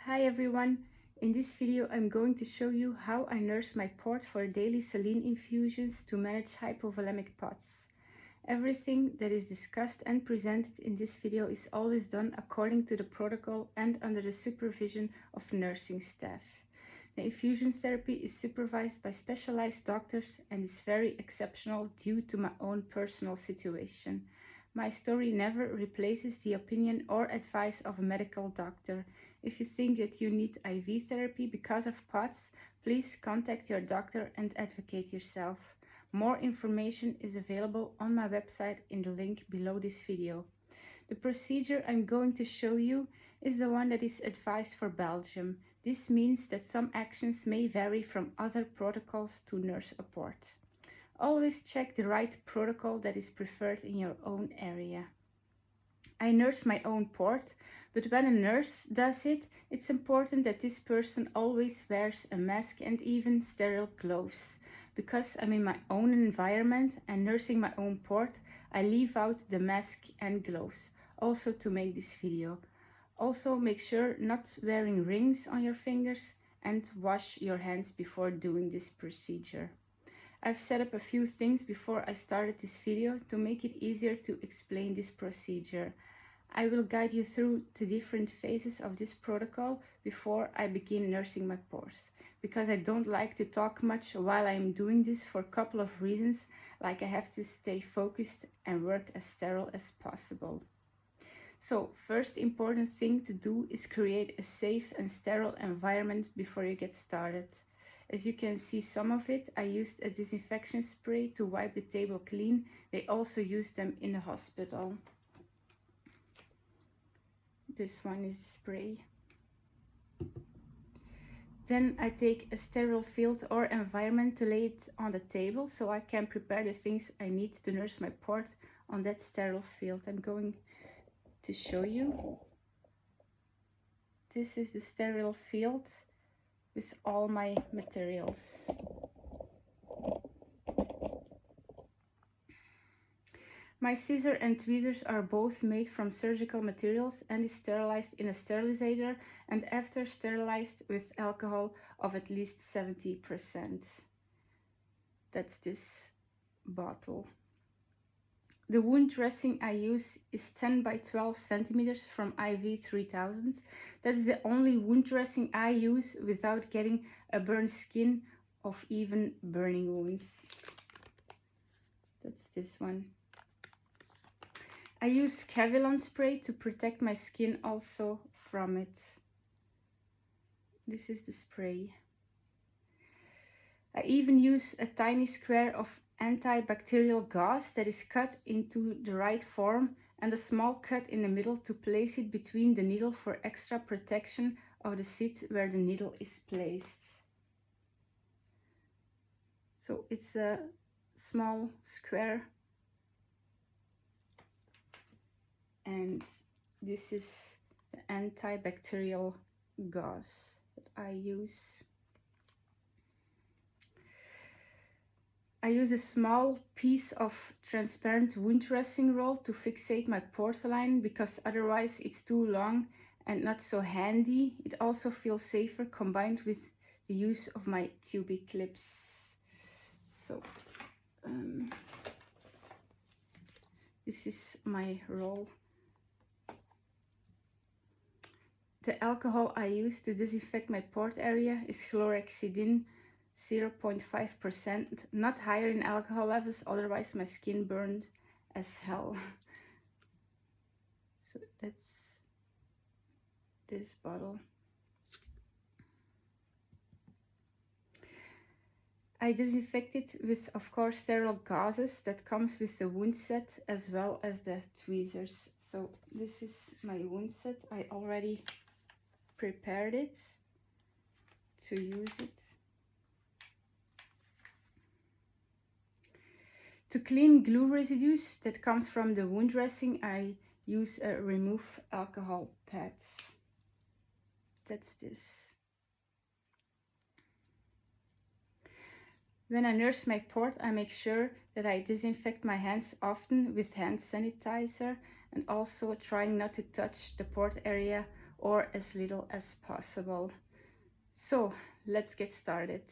Hi everyone, in this video I'm going to show you how I nurse my port for daily saline infusions to manage hypovolemic POTS. Everything that is discussed and presented in this video is always done according to the protocol and under the supervision of nursing staff. The infusion therapy is supervised by specialized doctors and is very exceptional due to my own personal situation. My story never replaces the opinion or advice of a medical doctor. If you think that you need IV therapy because of POTS, please contact your doctor and advocate yourself. More information is available on my website in the link below this video. The procedure I'm going to show you is the one that is advised for Belgium. This means that some actions may vary from other protocols to nurse a port. Always check the right protocol that is preferred in your own area. I nurse my own port, but when a nurse does it, it's important that this person always wears a mask and even sterile gloves. Because I'm in my own environment and nursing my own port, I leave out the mask and gloves, also to make this video. Also make sure not wearing rings on your fingers and wash your hands before doing this procedure. I've set up a few things before I started this video to make it easier to explain this procedure. I will guide you through the different phases of this protocol before I begin nursing my port, because I don't like to talk much while I'm doing this for a couple of reasons, like I have to stay focused and work as sterile as possible. So, first important thing to do is create a safe and sterile environment before you get started. As you can see some of it, I used a disinfection spray to wipe the table clean. They also use them in the hospital. This one is the spray. Then I take a sterile field or environment to lay it on the table so I can prepare the things I need to nurse my port on that sterile field. I'm going to show you. This is the sterile field with all my materials. My scissor and tweezers are both made from surgical materials and is sterilized in a sterilizer and after sterilized with alcohol of at least 70%. That's this bottle. The wound dressing I use is 10 by 12 centimeters from IV 3000. That is the only wound dressing I use without getting a burned skin of even burning wounds. That's this one. I use Cavilon spray to protect my skin also from it. This is the spray. I even use a tiny square of antibacterial gauze that is cut into the right form and a small cut in the middle to place it between the needle for extra protection of the site where the needle is placed. So it's a small square. And this is the antibacterial gauze that I use. I use a small piece of transparent wound dressing roll to fixate my Porth-a line because otherwise it's too long and not so handy. It also feels safer combined with the use of my tubing clips. So this is my roll. The alcohol I use to disinfect my port area is chlorhexidine 0.5%, not higher in alcohol levels, otherwise my skin burned as hell. So that's this bottle. I disinfect it with, of course, sterile gauzes that comes with the wound set as well as the tweezers. So this is my wound set. I already prepared it to use it. To clean glue residues that comes from the wound dressing, I use a remove alcohol pad. That's this. When I nurse my port, I make sure that I disinfect my hands often with hand sanitizer and also trying not to touch the port area or as little as possible. So let's get started.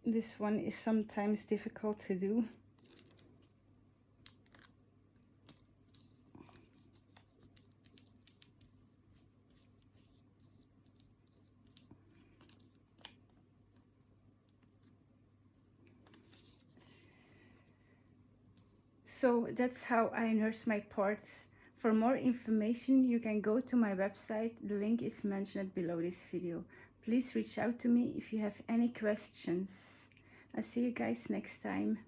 This one is sometimes difficult to do. So that's how I nurse my ports. For more information, you can go to my website. The link is mentioned below this video. Please reach out to me if you have any questions. I'll see you guys next time.